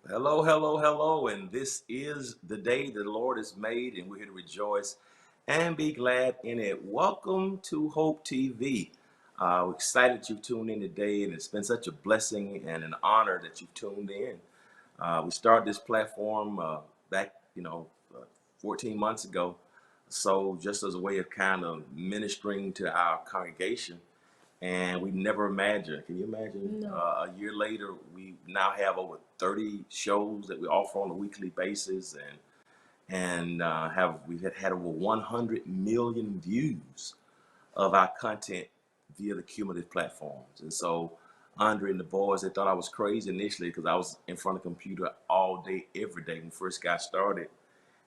Hello, hello, hello, and this is the day that the Lord has made, and we're here to rejoice and be glad in it. Welcome to Hope TV. We're excited you've tuned in today, and it's been such a blessing and an honor that you've tuned in. We started this platform back, 14 months ago, so just as a way of kind of ministering to our congregation. And we never imagined. Can you imagine? No. A year later, we now have over 30 shows that we offer on a weekly basis, and we've had over 100 million views of our content via the cumulative platforms. And so, Andre and the boys, they thought I was crazy initially because I was in front of the computer all day, every day when we first got started.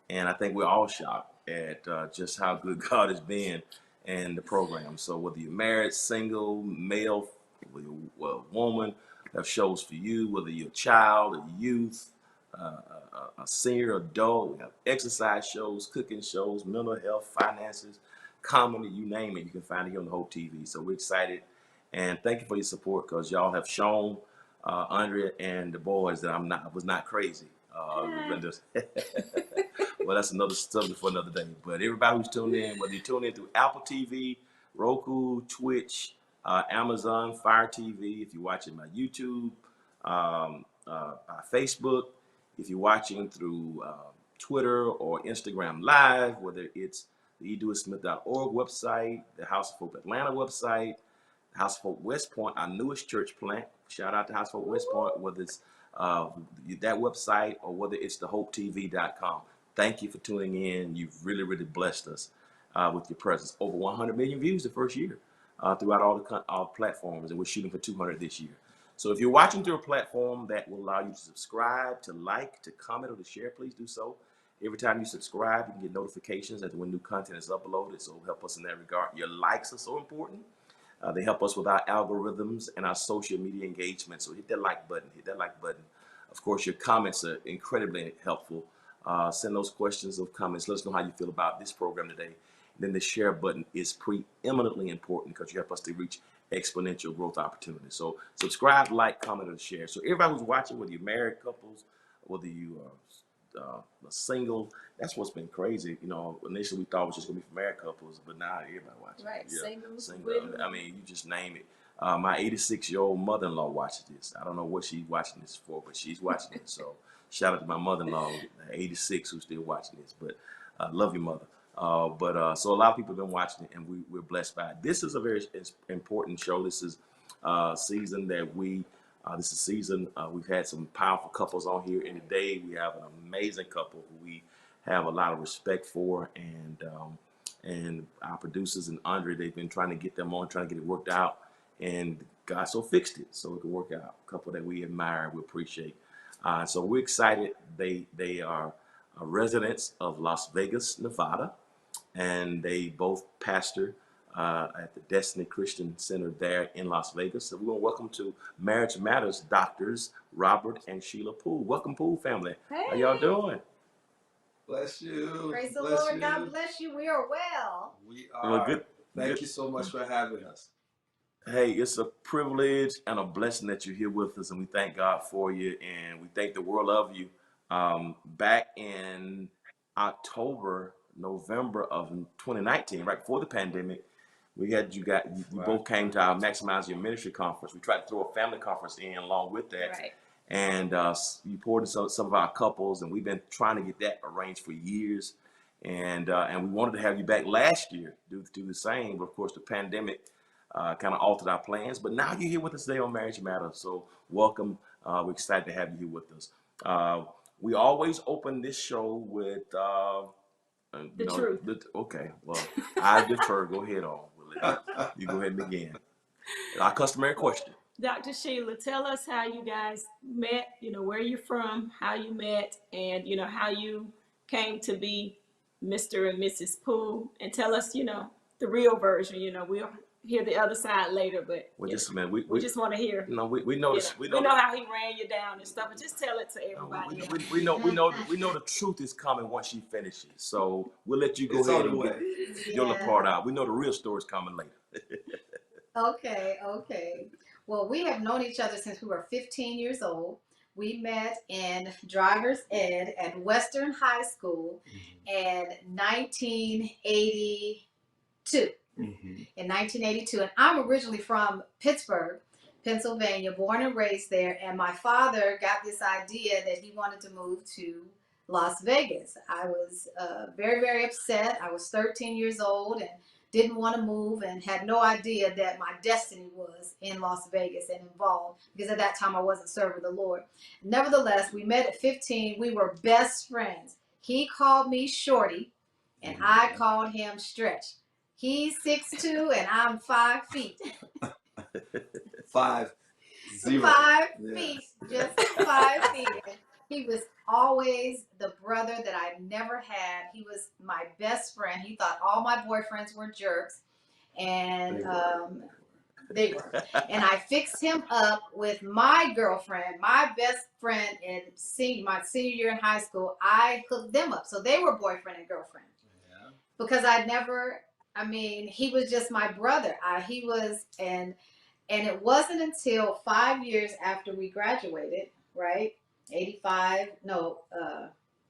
And I think we're all shocked at just how good God has been and the program. So whether you're married, single, male, whether you're a woman, we have shows for you. Whether you're a child, a youth, a senior, adult, we have exercise shows, cooking shows, mental health, finances, comedy, you name it, you can find it here on the Hope TV. So we're excited, and thank you for your support because y'all have shown Andrea and the boys that I was not crazy. We've been just well, that's another subject for another day. But everybody who's tuned in, whether you tune in through Apple TV, Roku, Twitch, Amazon, Fire TV, if you're watching my YouTube, Facebook, if you're watching through Twitter or Instagram Live, whether it's the edewittsmith.org website, the House of Hope Atlanta website, House of Hope West Point, our newest church plant. Shout out to House of Hope West Point, whether it's that website or whether it's thehopetv.com. Thank you for tuning in. You've really, really blessed us with your presence. Over 100 million views the first year throughout all platforms, and we're shooting for 200 this year. So if you're watching through a platform that will allow you to subscribe, to like, to comment, or to share, please do so. Every time you subscribe, you can get notifications that when new content is uploaded, so help us in that regard. Your likes are so important. They help us with our algorithms and our social media engagement. So hit that like button, hit that like button. Of course, your comments are incredibly helpful. Send those questions or comments. Let us know how you feel about this program today. And then the share button is preeminently important because you help us to reach exponential growth opportunities. So subscribe, like, comment, or share. So everybody who's watching, whether you're married couples, whether you are single, that's what's been crazy. Initially we thought it was just gonna be for married couples, but now everybody watching. Right, Yeah, singles, single. widows. I mean, you just name it. My 86-year-old mother-in-law watches this. I don't know what she's watching this for, but she's watching it. So shout out to my mother-in-law, 86, who's still watching this. But love your mother. So a lot of people have been watching it, and we're blessed by it. This is a very important show. This is season that this is season. We've had some powerful couples on here, and today we have an amazing couple who we have a lot of respect for, and our producers and Andre, they've been trying to get them on, trying to get it worked out, and God so fixed it so it could work out. A couple that we admire, we appreciate. So we're excited. They are residents of Las Vegas, Nevada, and they both pastor at the Destiny Christian Center there in Las Vegas. So we want to welcome to Marriage Matters Doctors Robert and Sheila Poole. Welcome, Poole family. Hey. How y'all doing? Bless you. Praise the Bless Lord. you. God bless you. We are well. We Well, are. good. Thank you so much for having us. Hey, it's a privilege and a blessing that you're here with us, and we thank God for you, and we thank the world of you. Back in November of 2019, right before the pandemic, you Right. both came to our Maximize Your Ministry conference. We tried to throw a family conference in along with that. Right. And you poured in some of our couples, and we've been trying to get that arranged for years. And we wanted to have you back last year, do the same, but of course the pandemic kind of altered our plans. But now you're here with us today on Marriage Matters, so welcome. We're excited to have you here with us. We always open this show with You The know, truth. okay, well, I defer. Go ahead on. You go ahead and begin. Our customary question. Dr. Sheila, tell us how you guys met, where you're from, how you met, and, how you came to be Mr. and Mrs. Poole. And tell us, the real version. We'll hear the other side later, but Well, just a minute. we just want to hear. No, we know this. We know how he ran you down and stuff, but just tell it to everybody. We know the truth is coming once she finishes. So we'll let you go It's ahead on the and way. get your little part out. We know the real story is coming later. Okay. Well, we have known each other since we were 15 years old. We met in driver's ed at Western High School in 1982. In 1982, and I'm originally from Pittsburgh, Pennsylvania, born and raised there. And my father got this idea that he wanted to move to Las Vegas. I was very, very upset. I was 13 years old and didn't want to move and had no idea that my destiny was in Las Vegas and involved, because at that time I wasn't serving the Lord. Nevertheless, we met at 15. We were best friends. He called me Shorty and I called him Stretch. He's 6'2" and I'm 5 feet. 5 0. 5 feet, just 5 feet. He was always the brother that I never had. He was my best friend. He thought all my boyfriends were jerks, and they were. And I fixed him up with my girlfriend, my best friend in my senior year in high school. I hooked them up, so they were boyfriend and girlfriend. Yeah. Because he was just my brother. And it wasn't until 5 years after we graduated, right? 85,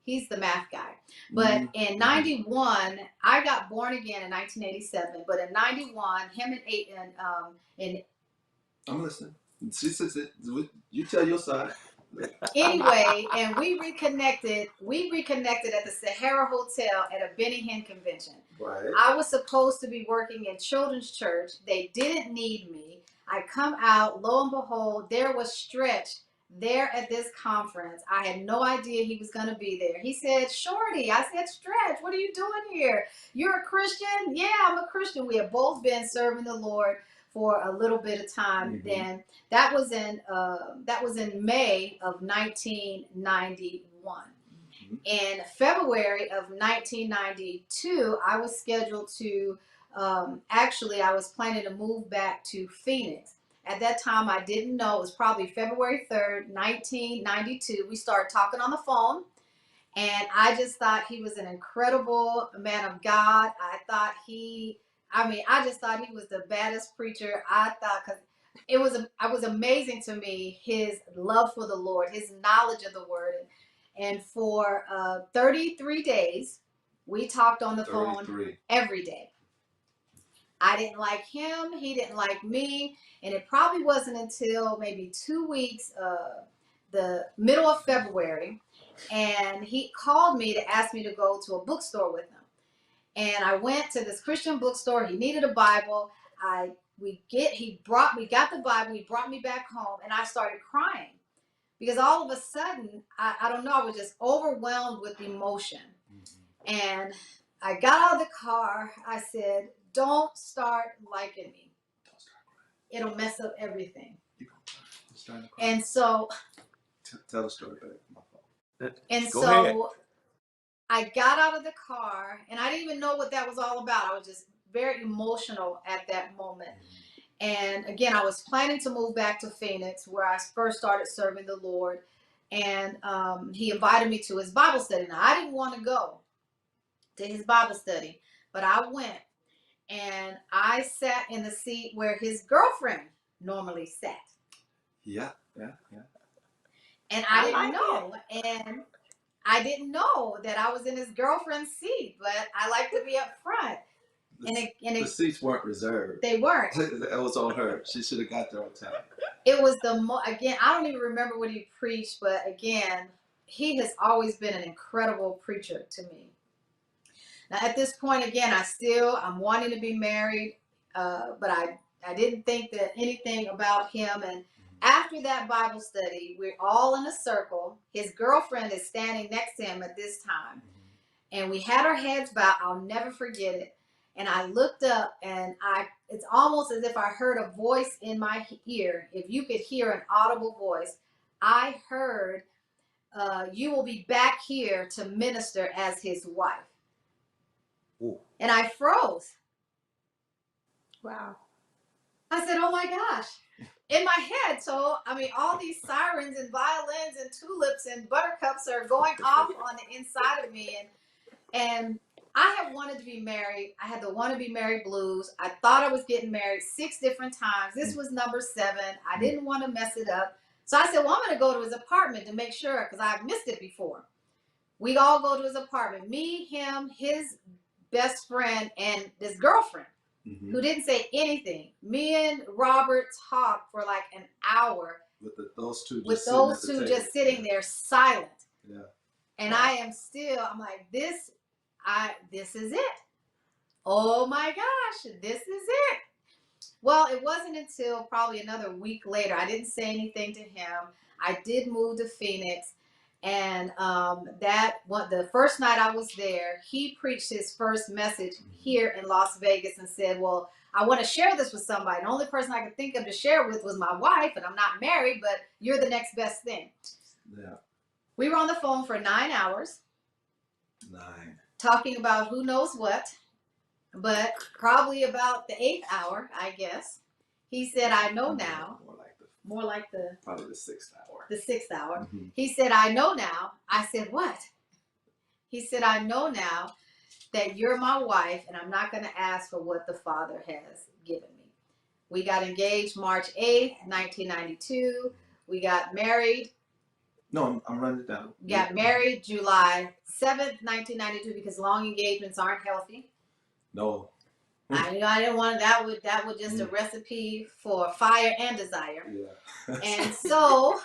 he's the math guy. But in 91, I got born again in 1987. But in 91, him and Aiden, I'm listening. She says it. You tell your side. Anyway, and we reconnected at the Sahara Hotel at a Benny Hinn convention. Right. I was supposed to be working in children's church. They didn't need me. I come out, lo and behold, there was Stretch there at this conference. I had no idea he was going to be there. He said, Shorty. I said, Stretch, what are you doing here? You're a Christian? Yeah, I'm a Christian. We have both been serving the Lord for a little bit of time. Then that was in May of 1991. In February of 1992, I was scheduled to I was planning to move back to Phoenix. At that time, I didn't know. It was probably February 3rd, 1992. We started talking on the phone, and I just thought he was an incredible man of God. I just thought he was the baddest preacher. Because it was amazing to me, his love for the Lord, his knowledge of the Word. And for 33 days, we talked on the phone every day. I didn't like him. He didn't like me. And it probably wasn't until maybe 2 weeks, the middle of February, and he called me to ask me to go to a bookstore with him. And I went to this Christian bookstore. He needed a Bible. We got the Bible. He brought me back home, and I started crying because all of a sudden, I don't know, I was just overwhelmed with emotion. And I got out of the car. I said, don't start liking me. It'll mess up everything. And so, tell the story back. My fault. And Go so ahead. I got out of the car, and I didn't even know what that was all about. I was just very emotional at that moment. And again, I was planning to move back to Phoenix, where I first started serving the Lord. And he invited me to his Bible study. Now, I didn't want to go to his Bible study, but I went. And I sat in the seat where his girlfriend normally sat. Yeah. And I didn't know. And I didn't know that I was in his girlfriend's seat, but I like to be up front. The seats weren't reserved. They weren't. That was on her. She should have got there on time. It was again, I don't even remember what he preached, but again, he has always been an incredible preacher to me. Now, at this point, again, I'm wanting to be married, but I didn't think that anything about him. And after that Bible study, we're all in a circle. His girlfriend is standing next to him at this time. and we had our heads bowed. I'll never forget it. And I looked up, and it's almost as if I heard a voice in my ear. If you could hear an audible voice, I heard, you will be back here to minister as his wife. Ooh. And I froze. Wow. I said, oh my gosh. In my head, so I mean, all these sirens and violins and tulips and buttercups are going off on the inside of me, and I have wanted to be married. I had the want to be married blues. I thought I was getting married 6 different times. This was number 7. I didn't want to mess it up, so I said, well, I'm going to go to his apartment to make sure, because I've missed it before. We all go to his apartment. Me, him, his best friend, and this girlfriend. Mm-hmm. Who didn't say anything. Me and Robert talked for like an hour those two just sitting there silent. Yeah. And wow. I'm like, this is it. Oh my gosh, this is it. Well, it wasn't until probably another week later. I didn't say anything to him. I did move to Phoenix. And the first night I was there, he preached his first message here in Las Vegas and said, well, I want to share this with somebody. The only person I could think of to share with was my wife, and I'm not married, but you're the next best thing. Yeah. We were on the phone for 9 hours. 9. Talking about who knows what, but probably about the 8th hour, I guess. He said, I know now. More like probably the 6th hour. The 6th hour. Mm-hmm. He said, I know now. I said, what? He said, I know now that you're my wife, and I'm not going to ask for what the Father has given me. We got engaged March 8th, 1992. We got married. No, I'm running it down. Got married July 7th, 1992, because long engagements aren't healthy. No. I didn't want that would just a recipe for fire and desire. Yeah. And so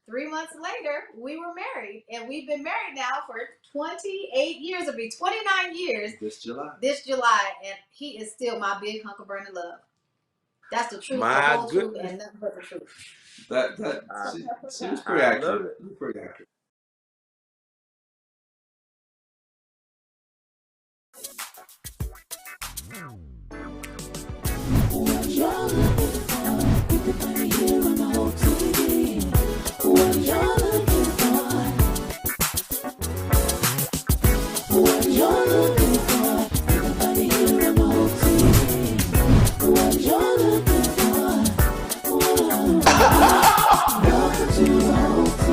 3 months later, we were married, and we've been married now for 28 years. It'll be 29 years this July, and he is still my big hunk of burning love. That's the truth, the whole truth, and nothing but the truth. That seems pretty accurate. Pretty accurate. What you're looking for, you can find it here on the whole TV. What you're looking for, what you're looking for, you can find it here on the whole TV. What you're looking for, welcome to the whole TV.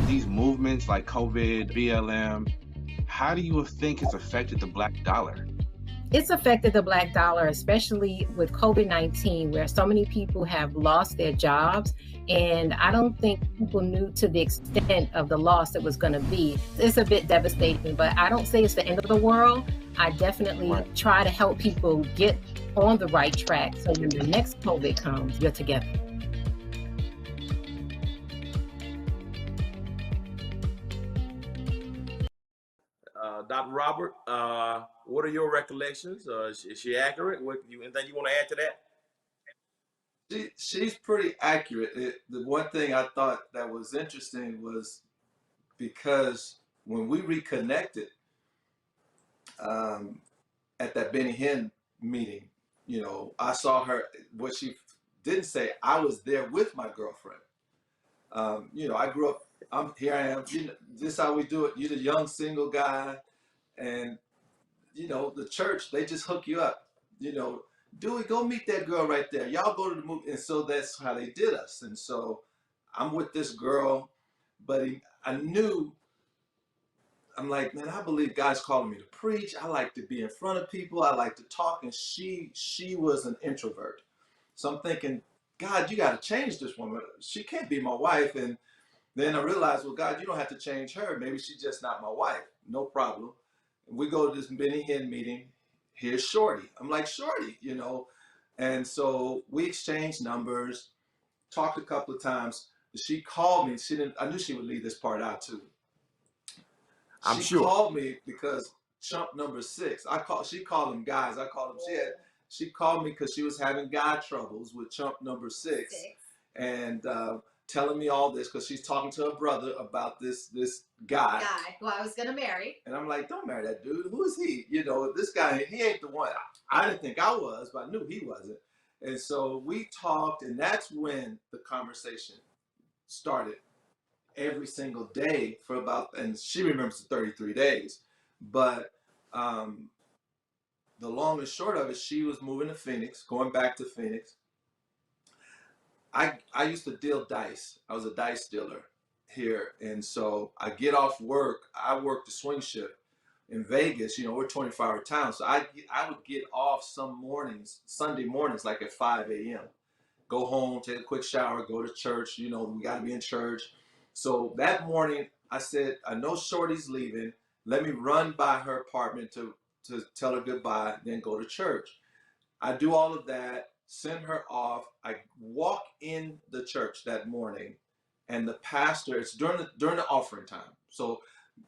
These movements like COVID, BLM, how do you think it's affected the Black dollar? It's affected the Black dollar, especially with COVID-19, where so many people have lost their jobs. And I don't think people knew to the extent of the loss it was going to be. It's a bit devastating, but I don't say it's the end of the world. I definitely try to help people get on the right track so when the next COVID comes, you're together. Dr. Robert, what are your recollections? Is she accurate? Anything you want to add to that? She's pretty accurate. The one thing I thought that was interesting was because when we reconnected at that Benny Hinn meeting, I saw her. What she didn't say, I was there with my girlfriend. I grew up. Here I am. This is how we do it. You're the young single guy. And, the church, they just hook you up. Dewey, go meet that girl right there. Y'all go to the movie. And so that's how they did us. And so I'm with this girl, but I'm like, man, I believe God's calling me to preach. I like to be in front of people. I like to talk. And she was an introvert. So I'm thinking, God, you got to change this woman. She can't be my wife. And then I realized, well, God, you don't have to change her. Maybe she's just not my wife. No problem. We go to this Benny Hinn meeting. Here's Shorty. I'm like, Shorty, you know. And so we exchanged numbers, talked a couple of times. She called me. She didn't. I knew she would leave this part out too. I'm She sure. called me because chump number 6. She called him guys. I called him. She called me because she was having guy troubles with chump number 6, and telling me all this because she's talking to her brother about this guy who I was gonna marry. And I'm like, don't marry that dude. Who is he? You know, this guy, he ain't the one. I didn't think I was, but I knew he wasn't. And so we talked, and that's when the conversation started every single day for about, and she remembers the 33 days. But the long and short of it, she was moving to Phoenix, going back to Phoenix. I used to deal dice. I was a dice dealer here. And so I get off work. I work the swing shift in Vegas. You know, we're 24-hour town. So I would get off some mornings, Sunday mornings, like at 5 a.m. Go home, take a quick shower, go to church. You know, we got to be in church. So that morning, I said, I know Shorty's leaving. Let me run by her apartment to tell her goodbye, then go to church. I do all of that, send her off. I walk in the church that morning, and the pastor, it's during the offering time. So,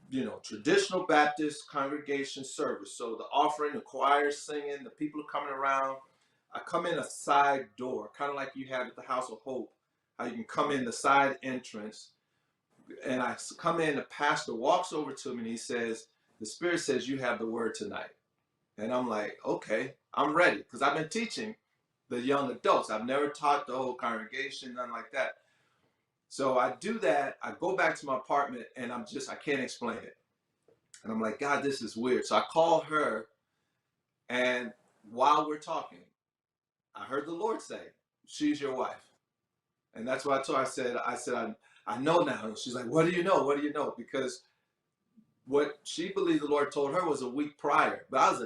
you know, traditional Baptist congregation service. So the offering, the choir singing, the people are coming around. I come in a side door, kind of like you have at the House of Hope, how you can come in the side entrance. And I come in, the pastor walks over to me and he says, the Spirit says you have the word tonight. And I'm like, okay, I'm ready. Because I've been teaching the young adults. I've never taught the whole congregation, nothing like that. So I do that. I go back to my apartment and I can't explain it. And I'm like, God, this is weird. So I call her, and while we're talking, I heard the Lord say, she's your wife. And that's what I told her. I said, I know now. And she's like, what do you know? What do you know? Because what she believed the Lord told her was a week prior. But I was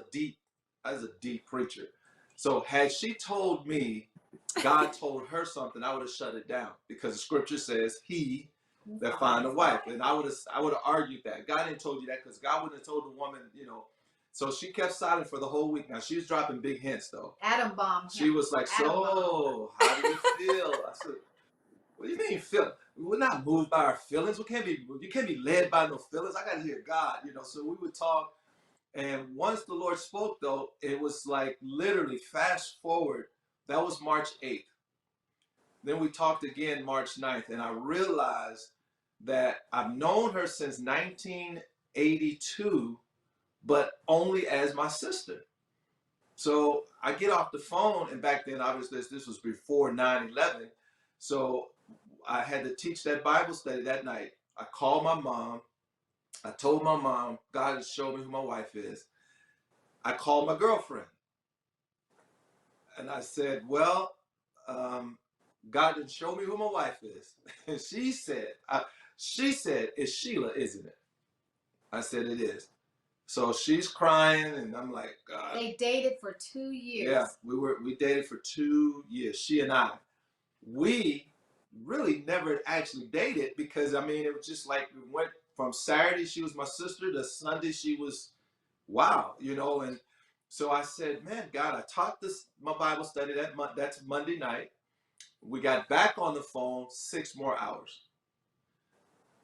a deep preacher. So had she told me God told her something, I would have shut it down, because the scripture says he that find a wife. And I would have argued that. God didn't told you that, because God wouldn't have told the woman, you know. So she kept silent for the whole week. Now she was dropping big hints though. Adam bomb. She was like, so how do you feel? I said, what do you mean feel? We're not moved by our feelings. You can't be led by no feelings. I gotta hear God, you know. So we would talk, and once the Lord spoke though, it was like literally fast forward. That was March 8th. Then we talked again March 9th, and I realized that I've known her since 1982, but only as my sister. So I get off the phone, and back then, obviously, this was before 9/11. So I had to teach that Bible study that night. I called my mom. I told my mom, God has showed me who my wife is. I called my girlfriend. And I said, well, God didn't show me who my wife is. And she said, it's Sheila, isn't it? I said, it is. So she's crying, and I'm like, God. They dated for 2 years. Yeah, we dated for 2 years, she and I. We really never actually dated, because I mean, it was just like we went from Saturday, she was my sister, to Sunday, she was, wow, you know. And so I said, man, God, I taught my Bible study that's Monday night. We got back on the phone 6 more hours.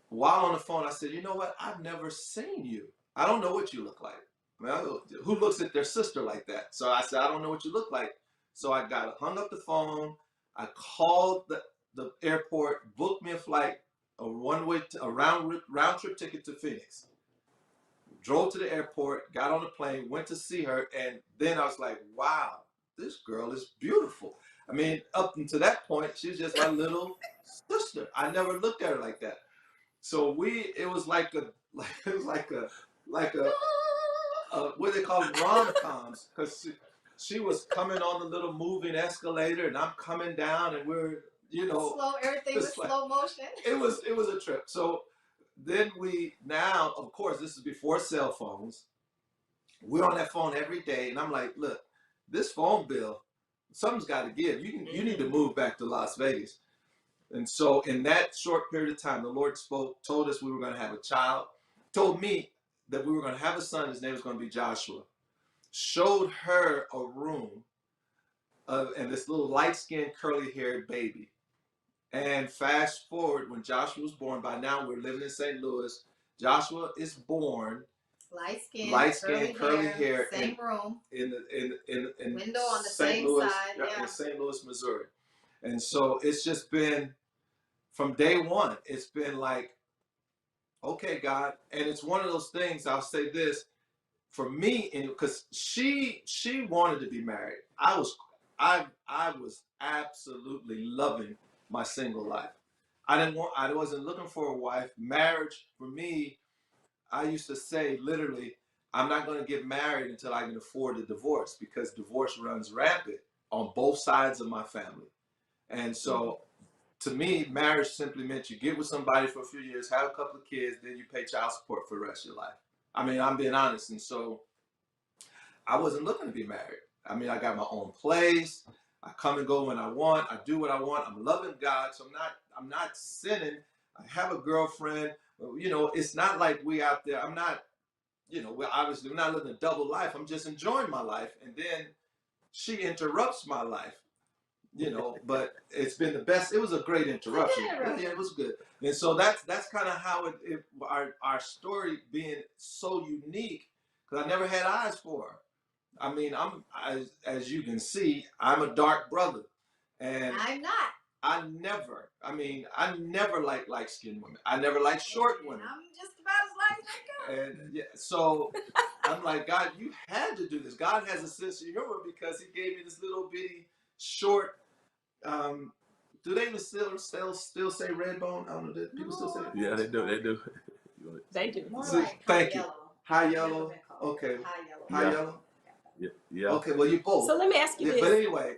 While on the phone, I said, you know what? I've never seen you. I don't know what you look like. I mean, who looks at their sister like that? So I said, I don't know what you look like. So I hung up the phone. I called the airport, booked me a flight, a round trip ticket to Phoenix. Drove to the airport, got on the plane, went to see her, and then I was like, wow, this girl is beautiful. I mean, up until that point, she was just my little sister. I never looked at her like that. So it was like a what they call rom-coms, because she was coming on the little moving escalator, and I'm coming down, and we're, you know, Everything was slow motion. It was a trip. So then now, of course, this is before cell phones. We're on that phone every day, and I'm like, look, this phone bill, something's got to give. You need to move back to Las Vegas. And so in that short period of time, the Lord told us we were going to have a child, told me that we were going to have a son. His name was going to be Joshua. Showed her a room and this little light-skinned, curly-haired baby. And fast forward, when Joshua was born, by now we're living in St. Louis. Joshua is born, light skin, curly hair, same room, in window on the St. same Louis, side, in St. Louis, Missouri. And so it's just been, from day one, it's been like, okay, God. And it's one of those things, I'll say this, for me, because she wanted to be married. I was absolutely loving my single life. I wasn't looking for a wife. Marriage for me, I used to say literally, I'm not going to get married until I can afford a divorce, because divorce runs rampant on both sides of my family. And so to me, marriage simply meant you get with somebody for a few years, have a couple of kids, then you pay child support for the rest of your life. I mean, I'm being honest. And so I wasn't looking to be married. I mean, I got my own place. I come and go when I want. I do what I want. I'm loving God. So I'm not sinning. I have a girlfriend. You know, it's not like we out there. I'm not, you know, we're not living a double life. I'm just enjoying my life. And then she interrupts my life, you know, but it's been the best. It was a great interruption. Yeah, it was good. And so that's kind of how our story being so unique, because I never had eyes for her. I mean, as you can see, I'm a dark brother, and I'm not. I never liked light-skinned women. I never liked short women. I'm just about as light as I And yeah, so I'm like, God, you had to do this. God has a sense of humor, because He gave me this little bitty short. Do they even still say red bone? I don't know. Do people still say it? Yeah, they do. They do. They do. More So, like thank you. yellow. High yellow. Okay. High yellow. High yellow. Yeah. Yeah. Okay. Well, you both. So let me ask you Yeah, this, but anyway,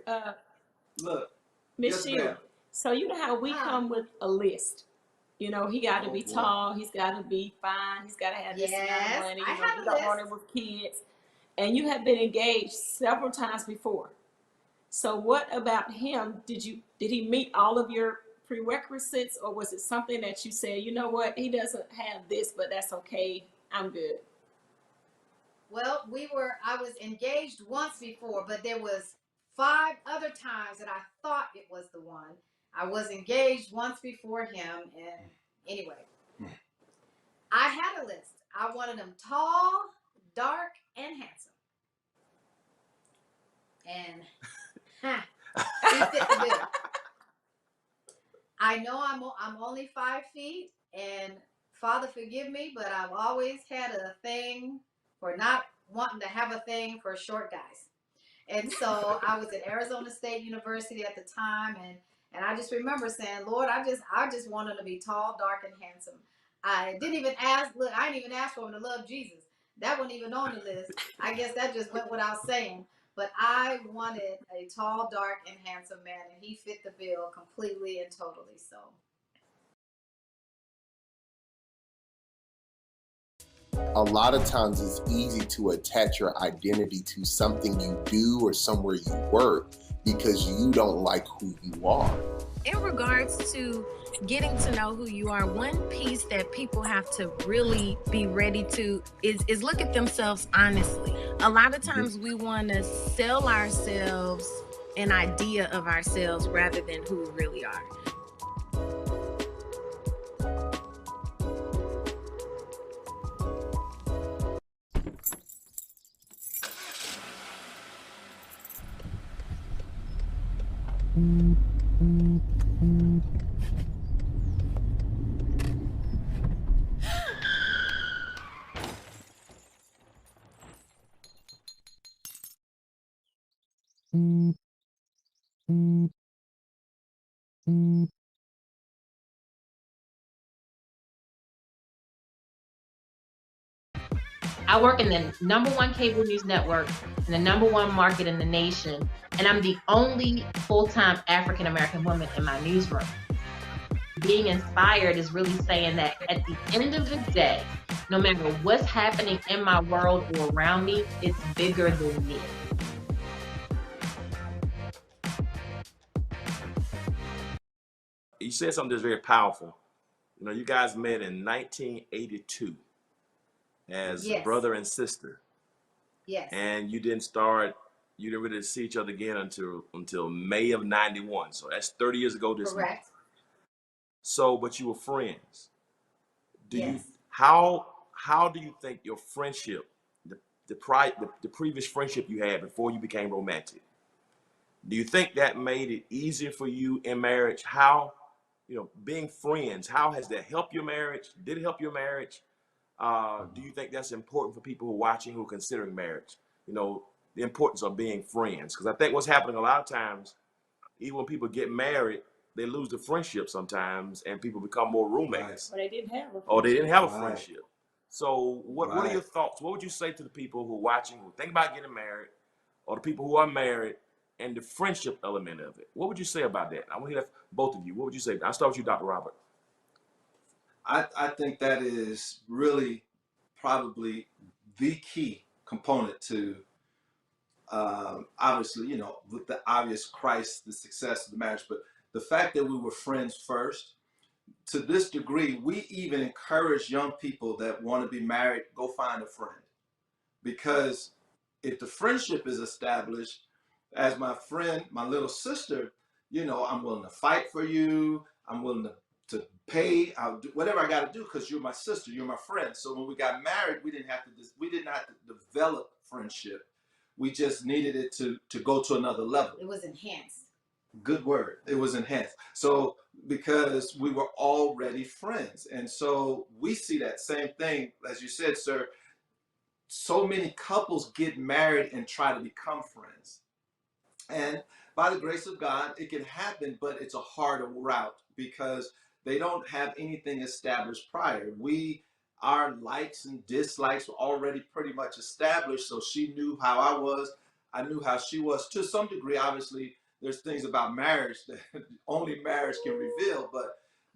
look. Miss Yes, Sheila. ma'am. So you know how we come with a list. You know, he got to be Oh, boy. tall, he's got to be fine, he's got to have this amount Yes, of money. I You know, have you a don't want list. it with kids, and you have been engaged several times before. So what about him? Did he meet all of your prerequisites, or was it something that you said, you know what, he doesn't have this, but that's okay, I'm good? Well, I was engaged once before, but there was 5 other times that I thought it was the one. I was engaged once before him, and anyway, I had a list. I wanted him tall, dark, and handsome. And he fit the bill. I know I'm only 5 feet, and Father forgive me, but I've always had a thing for not wanting to have a thing for short guys. And so I was at Arizona State University at the time, and I just remember saying, Lord, I just want him to be tall, dark, and handsome. I didn't even ask for him to love Jesus. That wasn't even on the list. I guess that just went without saying. But I wanted a tall, dark, and handsome man, and he fit the bill completely and totally. So. A lot of times it's easy to attach your identity to something you do or somewhere you work because you don't like who you are. In regards to getting to know who you are, one piece that people have to really be ready to is look at themselves honestly. A lot of times we want to sell ourselves an idea of ourselves rather than who we really are. I work in the #1 cable news network in the #1 market in the nation, and I'm the only full-time African-American woman in my newsroom. Being inspired is really saying that at the end of the day, no matter what's happening in my world or around me, it's bigger than me. you said something that's very powerful. You know, you guys met in 1982 as Yes. brother and sister, Yes. and you didn't really see each other again until May of '91. So that's 30 years ago this month. Correct. So, but you were friends. Yes. How do you think your friendship, the previous friendship you had before you became romantic, do you think that made it easier for you in marriage? How, being friends, how has that helped your marriage? Did it help your marriage? Do you think that's important for people who are watching, who are considering marriage? The importance of being friends. Because I think what's happening a lot of times, even when people get married, they lose the friendship sometimes, and people become more roommates. Or they didn't have a Or they didn't have a Right. friendship. So what are your thoughts? What would you say to the people who are watching, who think about getting married, or the people who are married, and the friendship element of it? What would you say about that? I want to hear that from both of you. What would you say? I'll start with you, Dr. Robert. I think that is really probably the key component to obviously, with the obvious Christ, the success of the marriage, but the fact that we were friends first. To this degree, we even encourage young people that want to be married, go find a friend. Because if the friendship is established, as my friend, my little sister, I'm willing to fight for you. I'm willing to pay. I'll do whatever I got to do because you're my sister, you're my friend. So when we got married, we didn't have to develop friendship. We just needed it to go to another level. It was enhanced. Good word. It was enhanced. So because we were already friends. And so we see that same thing, as you said, sir. So many couples get married and try to become friends. And by the grace of God, it can happen, but it's a harder route because they don't have anything established prior. Our likes and dislikes were already pretty much established. So she knew how I was. I knew how she was. To some degree, obviously, there's things about marriage that only marriage can reveal,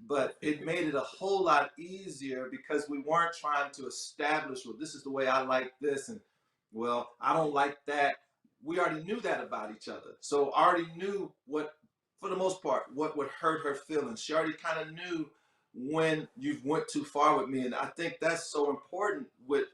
but it made it a whole lot easier because we weren't trying to establish, well, this is the way I like this, and well, I don't like that. We already knew that about each other. So I already knew what, for the most part, what would hurt her feelings. She already kind of knew when you went too far with me. And I think that's so important with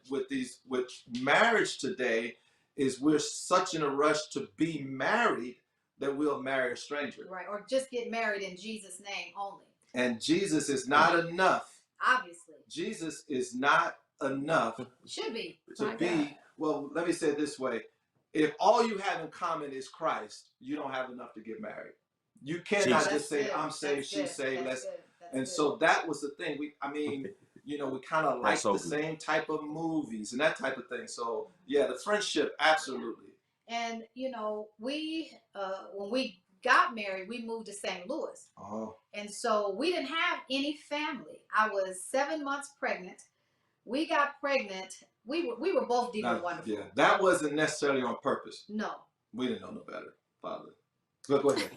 marriage today, is we're such in a rush to be married that we'll marry a stranger. Right. Or just get married in Jesus' name only. And Jesus is not enough. Obviously. Jesus is not enough Should be. to be, well, let me say it this way. If all you have in common is Christ, you don't have enough to get married. You cannot just say, I'm saved, she's saved. So that was the thing. We kind of like the same type of movies and that type of thing. So yeah, the friendship, absolutely. And we when we got married, we moved to St. Louis. Oh. And so we didn't have any family. I was 7 months pregnant. We got pregnant. We were both deep and wonderful. Yeah, that wasn't necessarily on purpose. No. We didn't know no better, Father. But go ahead.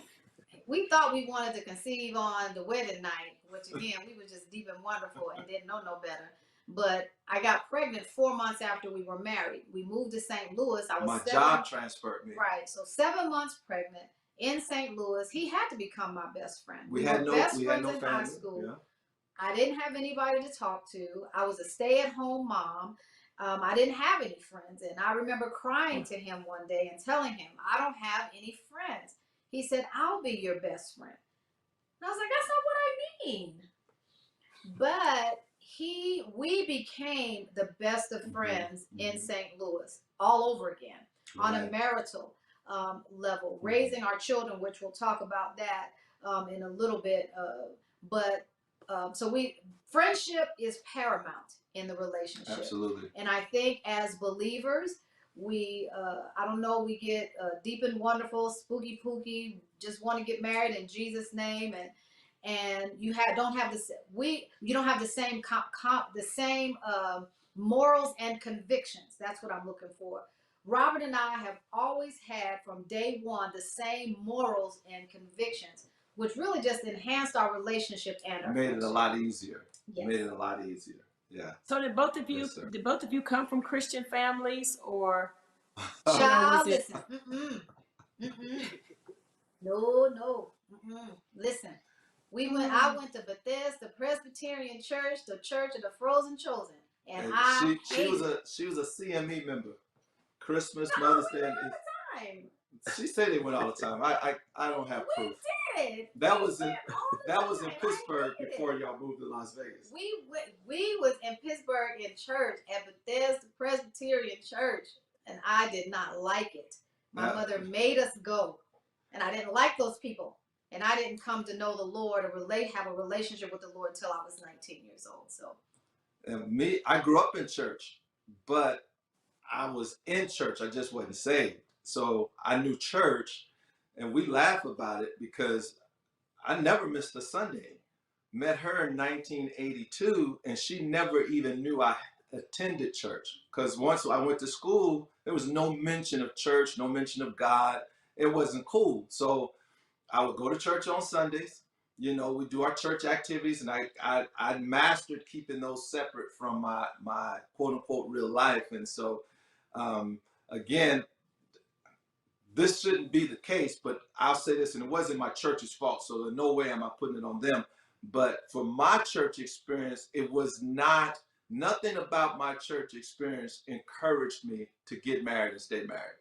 We thought we wanted to conceive on the wedding night, which again, we were just deep and wonderful and didn't know no better. But I got pregnant 4 months after we were married. We moved to St. Louis. My job transferred me. Right. So 7 months pregnant in St. Louis. He had to become my best friend. We had no friends family. in high school. Yeah. I didn't have anybody to talk to. I was a stay-at-home mom. I didn't have any friends. And I remember crying to him one day and telling him, I don't have any friends. He said, I'll be your best friend. And I was like, that's not what I mean. But we became the best of friends in St. Louis all over again on a marital level, raising our children, which we'll talk about that in a little bit. So friendship is paramount in the relationship. Absolutely. And I think as believers, we get deep and wonderful, spooky pooky, just want to get married in Jesus' name, and you don't have the same morals and convictions. That's what I'm looking for. Robert and I have always had from day one the same morals and convictions, which really just enhanced our relationship and our friendship. It a lot easier. Yes. Made it a lot easier. Yeah. So did both of you come from Christian families, or? Child, listen. No. Listen, I went to Bethesda Presbyterian Church, the Church of the Frozen Chosen, and And I she was hated a CME member. Christmas, it. Mother's We Day. went all the time. She said they went all the time. I don't have We proof. did. That We was in went all the that was in time. I Pittsburgh hated before it. y'all moved to Las Vegas. We was in Pittsburgh in church at Bethesda Presbyterian Church, and I did not like it. My Now, mother made us go, and I didn't like those people. And I didn't come to know the Lord or have a relationship with the Lord until I was 19 years old. So and me, I grew up in church, but I was in church. I just wasn't saved. So I knew church, and we laugh about it because I never missed a Sunday. Met her in 1982, and she never even knew I attended church. Because once I went to school, there was no mention of church, no mention of God. It wasn't cool. So I would go to church on Sundays. You know, we do our church activities, and I mastered keeping those separate from my quote unquote real life. And so, again, this shouldn't be the case, but I'll say this, and it wasn't my church's fault, so in no way am I putting it on them. But for my church experience, it was nothing about my church experience encouraged me to get married and stay married.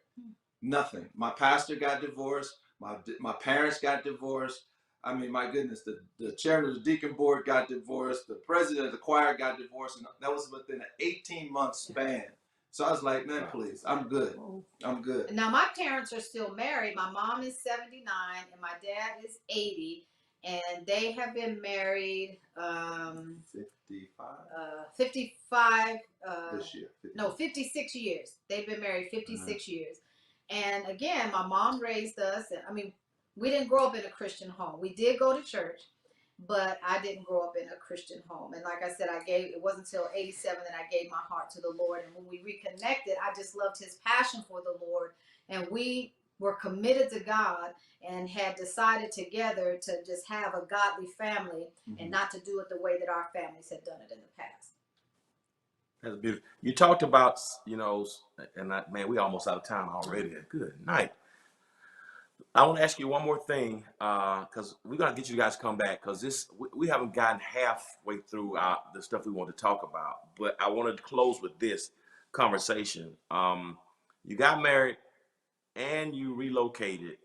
Nothing. My pastor got divorced. My parents got divorced. I mean, my goodness, the chairman of the deacon board got divorced. The president of the choir got divorced. And that was within an 18-month span. So I was like, man, please, I'm good. I'm good. now my parents are still married. My mom is 79 and my dad is 80, and they have been married 55 55 this year. 50. no 56 years. They've been married 56 years. And again, my mom raised us. I mean, we didn't grow up in a Christian home. We did go to church, but I didn't grow up in a Christian home. And like I said, it wasn't until 87 that I gave my heart to the Lord. And when we reconnected, I just loved his passion for the Lord. And we were committed to God and had decided together to just have a godly family and not to do it the way that our families had done it in the past. That's beautiful. You talked about, you know, man, we almost out of time already. Good night. I want to ask you one more thing, because we're gonna get you guys to come back, because we haven't gotten halfway through the stuff we want to talk about. But I wanted to close with this conversation. You got married and you relocated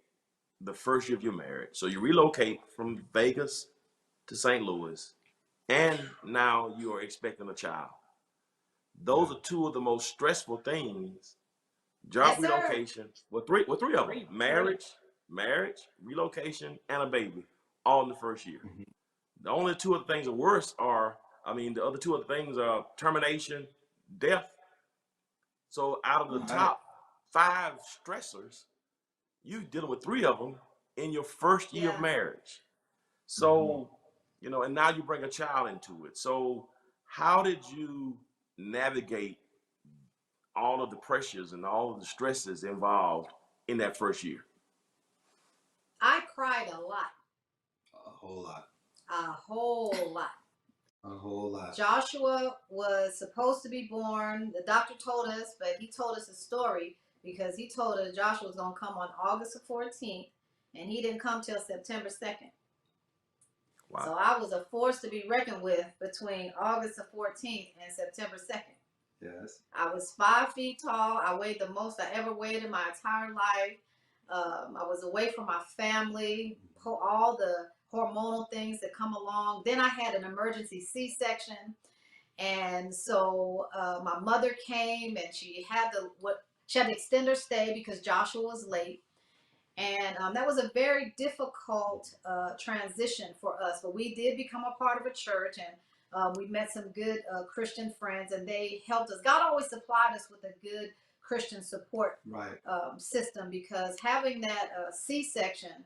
the first year of your marriage. So you relocate from Vegas to St. Louis, and now you are expecting a child. Those are two of the most stressful things. Job Yes, sir. relocation. Well, three of them. Marriage, relocation, and a baby, all in the first year. The only two other things are worse the other two other things are termination, death. So out of the top 5 stressors, you dealing with 3 of them in your first year of marriage. So, you know, and now you bring a child into it. So how did you navigate all of the pressures and all of the stresses involved in that first year? I cried a lot. A whole lot. A whole lot. A whole lot. Joshua was supposed to be born. The doctor told us, but he told us a story because he told us Joshua was going to come on August the 14th, and he didn't come till September 2nd. Wow. So I was a force to be reckoned with between August the 14th and September 2nd. Yes. I was 5 feet tall. I weighed the most I ever weighed in my entire life. I was away from my family, all the hormonal things that come along. Then I had an emergency C-section. And so my mother came, and she had to extend her stay because Joshua was late. And that was a very difficult transition for us. But we did become a part of a church, and we met some good Christian friends, and they helped us. God always supplied us with a good Christian support system, because having that C-section,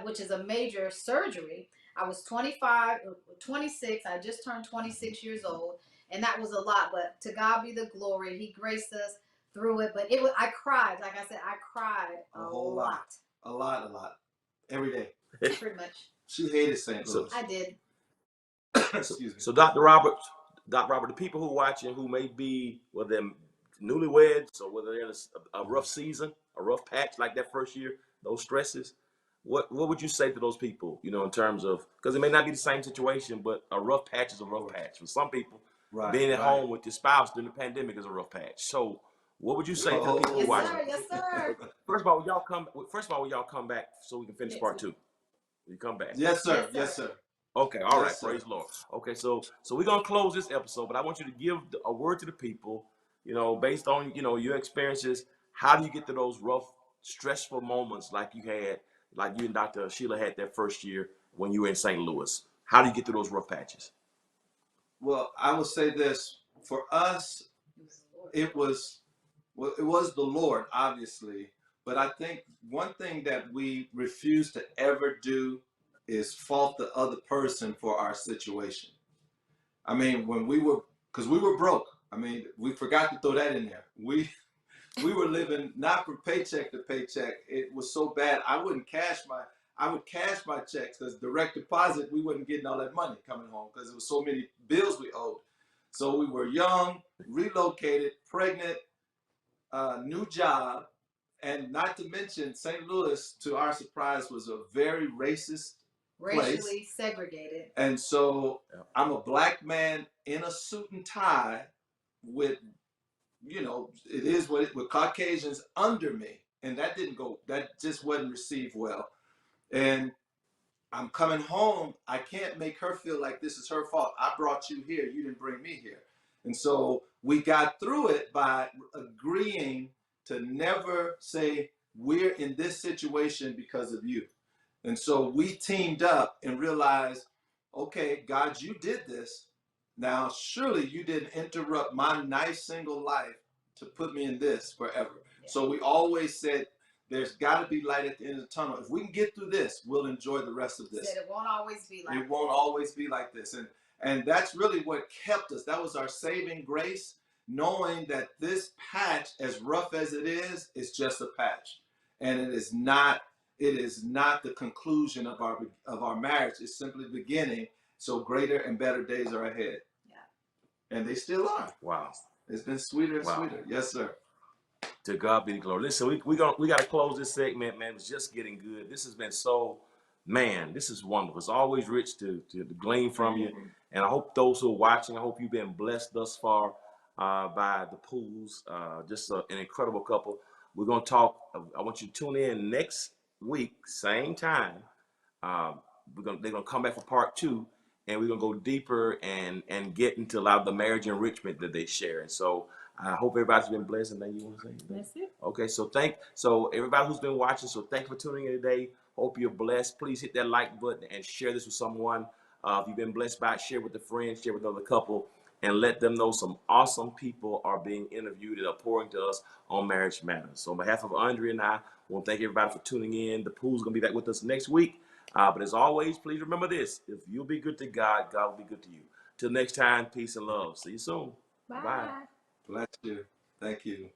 which is a major surgery, I was 26. I just turned 26 years old, and that was a lot. But to God be the glory. He graced us through it. But I cried. Like I said, I cried a whole lot. A lot. Every day. Pretty much. She hated St. Louis. I did. Excuse me. So Dr. Robert, the people who are watching who may be, whether they're newlyweds or whether they're in a rough season, a rough patch like that first year, those stresses, what would you say to those people, you know, in terms of, because it may not be the same situation, but a rough patch is a rough patch. For some people, Right, being at right. home with your spouse during the pandemic is a rough patch. So what would you say to the people who Yes, watching? sir. Yes, sir. First of all, will y'all come back so we can finish part 2? Will you come back? Yes, sir. Yes, Yes, sir. sir. Okay, all right. Yes, sir. Praise the Lord. Okay, so we're gonna close this episode, but I want you to give a word to the people, you know, based on, you know, your experiences. How do you get to those rough, stressful moments like you had, like you and Dr. Sheila had that first year when you were in St. Louis? How do you get through those rough patches? Well, I will say this for us, it was the Lord, obviously, but I think one thing that we refuse to ever do is fault the other person for our situation. I mean, because we were broke. I mean, we forgot to throw that in there. We were living not from paycheck to paycheck. It was so bad. I would cash my checks because direct deposit, we wasn't getting all that money coming home because there was so many bills we owed. So we were young, relocated, pregnant, new job, and not to mention St. Louis, to our surprise, was a very racist place. Racially segregated. And so I'm a black man in a suit and tie with, you know, it is what with Caucasians under me. And that just wasn't received well. And I'm coming home. I can't make her feel like this is her fault. I brought you here. You didn't bring me here. And so we got through it by agreeing to never say we're in this situation because of you. And so we teamed up and realized, okay, God, you did this. Now, surely you didn't interrupt my nice single life to put me in this forever. So we always said, there's got to be light at the end of the tunnel. If we can get through this, we'll enjoy the rest of this. Said it won't always be like It won't always be like this. And that's really what kept us. That was our saving grace, knowing that this patch, as rough as it is just a patch. And it is not the conclusion of our marriage. It's simply the beginning. So greater and better days are ahead. Yeah. And they still are. Wow. It's been sweeter and sweeter. Yes, sir. To God be the glory. Listen, we got to close this segment, man. It's just getting good. This has been so, man, this is wonderful. It's always rich to glean from you. And I hope those who are watching, I hope you've been blessed thus far by the Pools. Just an incredible couple. We're going to talk. I want you to tune in next week, same time. They're going to come back for part 2, and we're going to go deeper and get into a lot of the marriage enrichment that they share. And so I hope everybody's been blessed. And then you want to say anything? That's it. Okay, so everybody who's been watching, so thank you for tuning in today. Hope you're blessed. Please hit that like button and share this with someone. If you've been blessed by it, share with a friend, share with another couple, and let them know some awesome people are being interviewed and are pouring to us on Marriage Matters. So on behalf of Andrea and I want to thank everybody for tuning in. The Pool's going to be back with us next week. But as always, please remember this. If you'll be good to God, God will be good to you. Till next time, peace and love. See you soon. Bye. Bye. Bless you. Thank you.